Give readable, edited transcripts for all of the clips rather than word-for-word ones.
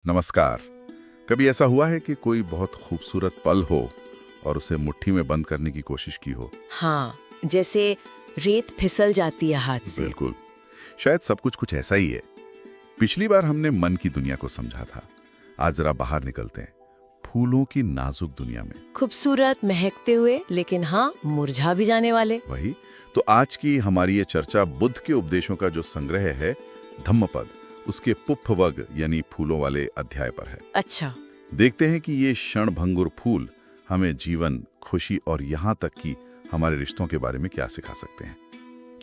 नमस्कार। कभी ऐसा हुआ है कि कोई बहुत खूबसूरत पल हो और उसे मुट्ठी में बंद करने की कोशिश की हो? हाँ, जैसे रेत फिसल जाती है हाथ से। बिल्कुल। शायद सब कुछ ऐसा ही है। पिछली बार हमने मन की दुनिया को समझा था। आज जरा बाहर निकलते हैं, फूलों की नाजुक दुनिया में। खूबसूरत, महकते हुए, लेकिन हाँ, मुरझा भी जाने वाले। वही तो आज की हमारी ये चर्चा बुद्ध के उपदेशों का जो संग्रह है धम्मपद, उसके पुष्पवग यानी फूलों वाले अध्याय पर है। अच्छा। देखते हैं कि ये क्षणभंगुर फूल हमें जीवन, खुशी और यहाँ तक कि हमारे रिश्तों के बारे में क्या सिखा सकते हैं।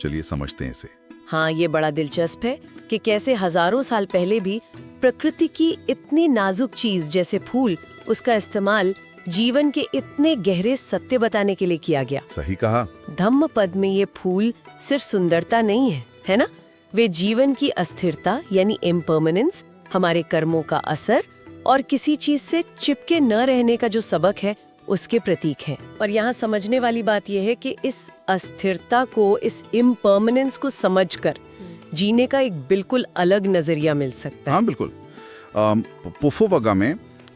चलिए समझते हैं इसे। हाँ, ये बड़ा दिलचस्प है कि कैसे हजारों साल पहले भी प्रकृति की इतनी नाजुक चीज जैसे फूल, उसका इस्तेमाल जीवन के इतने गहरे सत्य बताने के लिए किया गया। सही कहा। धम्मपद में ये फूल सिर्फ सुंदरता नहीं है ना? वे जीवन की अस्थिरता यानी इम्पर्मनेंस, हमारे कर्मों का असर और किसी चीज से चिपके न रहने का जो सबक है उसके प्रतीक हैं। और यहाँ समझने वाली बात यह है कि इस अस्थिरता को, इस इम्पर्मनेंस को समझकर जीने का एक बिल्कुल अलग नजरिया मिल सकता है। हाँ बिल्कुल। पुष्पवगा में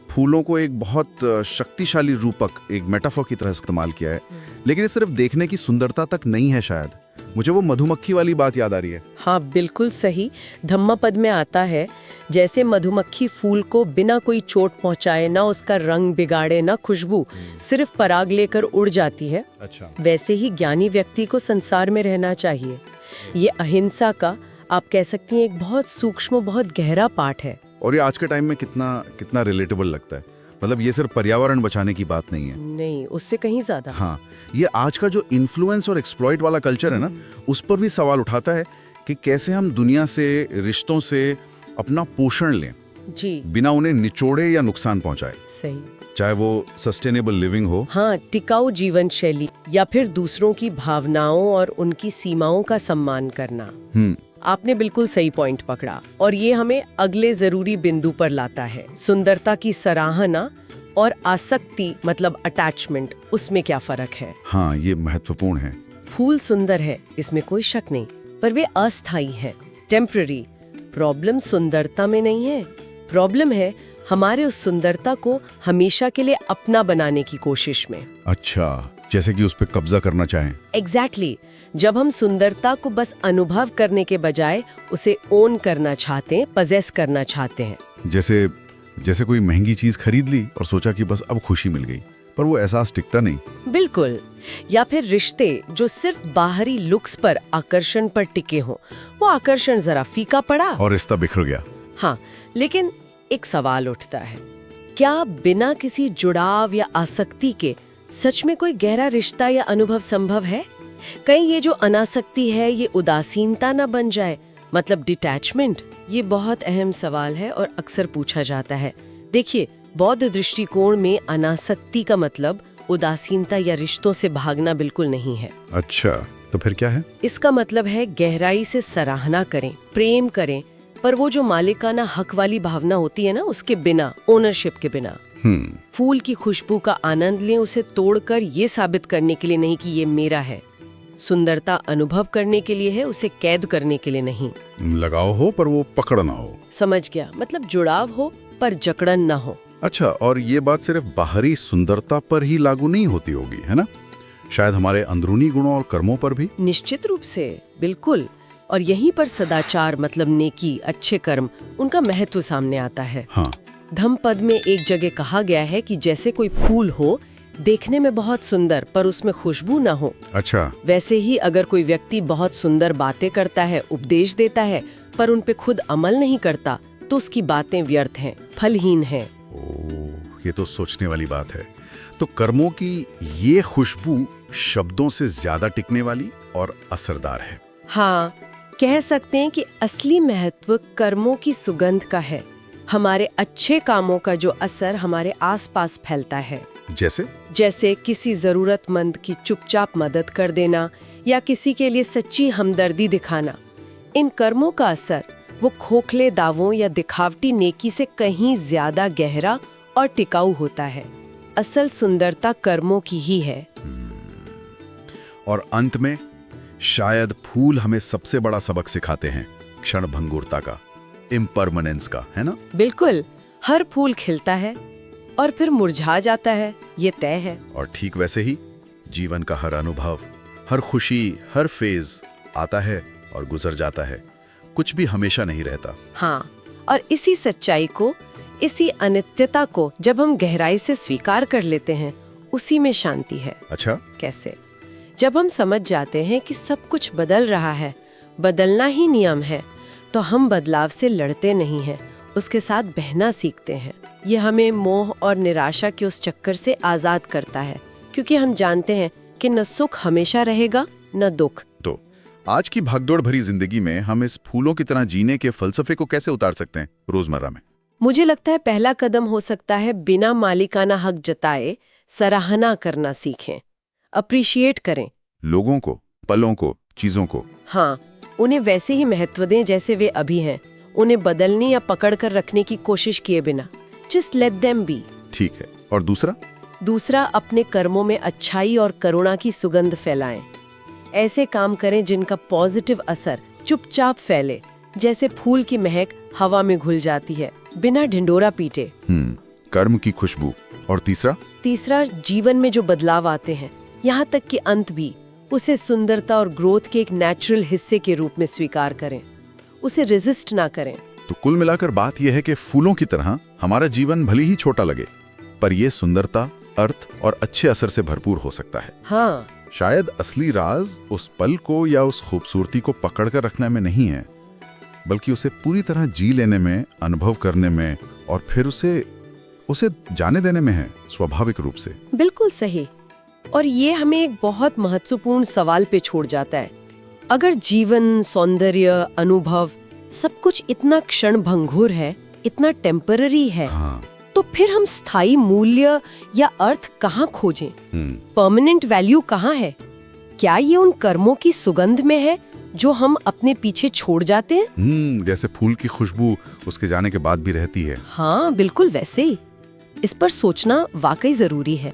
फूलों को एक बहुत शक्तिशाली रूपक, एक मेटाफोर की तरह इस्तेमाल किया है। लेकिन ये सिर्फ देखने की सुंदरता तक नहीं है। शायद मुझे वो मधुमक्खी वाली बात याद आ रही है। हाँ, बिल्कुल सही। धम्मपद में आता है, जैसे मधुमक्खी फूल को बिना कोई चोट पहुंचाए, ना उसका रंग बिगाड़े, ना खुशबू, सिर्फ पराग लेकर उड़ जाती है। अच्छा। वैसे ही ज्ञानी व्यक्ति को संसार में रहना चाहिए। ये अहिंसा का, आप कह सकती हैं, एक बहुत सूक्ष्म, बहुत गहरा पाठ है। और ये आज के टाइम में कितना रिलेटेबल लगता है। मतलब ये सिर्फ पर्यावरण बचाने की बात नहीं है। नहीं, उससे कहीं ज्यादा। हाँ, ये आज का जो इन्फ्लुएंस और एक्सप्लॉइट वाला कल्चर है ना, उस पर भी सवाल उठाता है कि कैसे हम दुनिया से, रिश्तों से अपना पोषण लें जी, बिना उन्हें निचोड़े या नुकसान पहुंचाए। सही। चाहे वो सस्टेनेबल लिविंग हो, हाँ, टिकाऊ जीवन शैली, या फिर दूसरों की भावनाओं और उनकी सीमाओं का सम्मान करना। आपने बिल्कुल सही पॉइंट पकड़ा। और ये हमें अगले जरूरी बिंदु पर लाता है, सुंदरता की सराहना और आसक्ति मतलब अटैचमेंट, उसमें क्या फर्क है। हाँ ये महत्वपूर्ण है। फूल सुंदर है, इसमें कोई शक नहीं, पर वे अस्थायी हैं, टेम्पररी। प्रॉब्लम सुंदरता में नहीं है, प्रॉब्लम है हमारे उस सुंदरता को हमेशा के लिए अपना बनाने की कोशिश में। अच्छा, जैसे कि उस पर कब्जा करना चाहें। एग्जैक्टली। जब हम सुंदरता को बस अनुभव करने के बजाय उसे ओन करना चाहते हैं, पजेस करना चाहते हैं। जैसे कोई महंगी चीज खरीद ली और सोचा कि बस अब खुशी मिल गई, पर वो एहसास टिकता नहीं। बिल्कुल। या फिर रिश्ते जो सिर्फ बाहरी लुक्स पर, आकर्षण पर टिके हों, वो आकर्षण जरा फीका पड़ा और रिश्ता बिखर गया। हाँ, लेकिन एक सवाल उठता है, क्या बिना किसी जुड़ाव या आसक्ति के सच में कोई गहरा रिश्ता या अनुभव संभव है? कहीं ये जो अनासक्ति है, ये उदासीनता न बन जाए, मतलब डिटैचमेंट? ये बहुत अहम सवाल है और अक्सर पूछा जाता है। देखिए, बौद्ध दृष्टिकोण में अनासक्ति का मतलब उदासीनता या रिश्तों से भागना बिल्कुल नहीं है। अच्छा, तो फिर क्या है? इसका मतलब है गहराई से सराहना करें, प्रेम करें, पर वो जो मालिकाना हक वाली भावना होती है ना, उसके बिना, ओनरशिप के बिना। फूल की खुशबू का आनंद लें, उसे तोड़कर ये साबित करने के लिए नहीं कि ये मेरा है। सुंदरता अनुभव करने के लिए है, उसे कैद करने के लिए नहीं। लगाव हो पर वो पकड़ ना हो। समझ गया, मतलब जुड़ाव हो पर जकड़न ना हो। अच्छा, और ये बात सिर्फ बाहरी सुंदरता पर ही लागू नहीं होती होगी, है ना? शायद हमारे अंदरूनी गुणों और कर्मों पर भी। निश्चित रूप से, बिल्कुल। और यहीं पर सदाचार मतलब नेकी, अच्छे कर्म, उनका महत्व सामने आता है। हाँ। धम्मपद में एक जगह कहा गया है कि जैसे कोई फूल हो, देखने में बहुत सुंदर पर उसमें खुशबू ना हो। अच्छा। वैसे ही अगर कोई व्यक्ति बहुत सुंदर बातें करता है, उपदेश देता है, पर उन पे खुद अमल नहीं करता, तो उसकी बातें व्यर्थ हैं, फलहीन हैं। ये तो सोचने वाली बात है। तो कर्मों की ये खुशबू शब्दों से ज्यादा टिकने वाली और असरदार है। हाँ, कह सकते हैं कि असली महत्व कर्मों की सुगंध का है। हमारे अच्छे कामों का जो असर हमारे आसपास फैलता है। जैसे किसी जरूरतमंद की चुपचाप मदद कर देना या किसी के लिए सच्ची हमदर्दी दिखाना। इन कर्मों का असर वो खोखले दावों या दिखावटी नेकी से कहीं ज्यादा गहरा और टिकाऊ होता है। असल सुंदरता कर्मों की ही है। और अंत में शायद फूल हमें सबसे बड़ा सबक सिखाते हैं, क्षणभंगुरता का, इम्परमानेंस का, है ना? बिल्कुल। हर फूल खिलता है और फिर मुरझा जाता है, ये तय है। और ठीक वैसे ही जीवन का हर अनुभव, हर खुशी, हर फेज आता है और गुजर जाता है। कुछ भी हमेशा नहीं रहता। हाँ, और इसी सच्चाई को, इसी अनित्यता को जब हम गहराई से स्वीकार कर लेते हैं, उसी में शांति है। अच्छा, कैसे? जब हम समझ जाते हैं कि सब कुछ बदल रहा है, बदलना ही नियम है, तो हम बदलाव से लड़ते नहीं हैं, उसके साथ बहना सीखते हैं। ये हमें मोह और निराशा के उस चक्कर से आजाद करता है, क्योंकि हम जानते हैं कि न सुख हमेशा रहेगा, न दुख। तो आज की भागदौड़ भरी जिंदगी में हम इस फूलों की तरह जीने के फलसफे को कैसे उतार सकते हैं रोजमर्रा में? मुझे लगता है पहला कदम हो सकता है बिना मालिकाना हक जताए सराहना करना सीखें, अप्रिशिएट करें लोगों को, पलों को, चीजों को। हाँ, उन्हें वैसे ही महत्व दें जैसे वे अभी हैं, उन्हें बदलने या पकड़ कर रखने की कोशिश किए बिना। Just let them be. ठीक है। और दूसरा, अपने कर्मों में अच्छाई और करुणा की सुगंध फैलाएं। ऐसे काम करें जिनका पॉजिटिव असर चुपचाप फैले, जैसे फूल की महक हवा में घुल जाती है, बिना ढिंडोरा पीटे। कर्म की खुशबू। और तीसरा, जीवन में जो बदलाव आते हैं, यहाँ तक कि अंत भी, उसे सुंदरता और ग्रोथ के एक नेचुरल हिस्से के रूप में स्वीकार करें, उसे रेजिस्ट ना करें। तो कुल मिलाकर बात यह है कि फूलों की तरह हमारा जीवन भले ही छोटा लगे, पर यह सुंदरता, अर्थ और अच्छे असर से भरपूर हो सकता है। हाँ, शायद असली राज उस पल को या उस खूबसूरती को पकड़ कर रखने में नहीं है, बल्कि उसे पूरी तरह जी लेने में, अनुभव करने में और फिर उसे जाने देने में है, स्वाभाविक रूप से। बिल्कुल सही। और ये हमें एक बहुत महत्वपूर्ण सवाल पे छोड़ जाता है। अगर जीवन, सौंदर्य, अनुभव सब कुछ इतना क्षणभंगुर है, इतना टेम्पररी है, तो फिर हम स्थायी मूल्य या अर्थ कहाँ खोजें? परमानेंट वैल्यू कहाँ है? क्या ये उन कर्मों की सुगंध में है जो हम अपने पीछे छोड़ जाते हैं? जैसे फूल की खुशबू उसके जाने के बाद भी रहती है। हाँ, बिल्कुल वैसे ही। इस पर सोचना वाकई जरूरी है।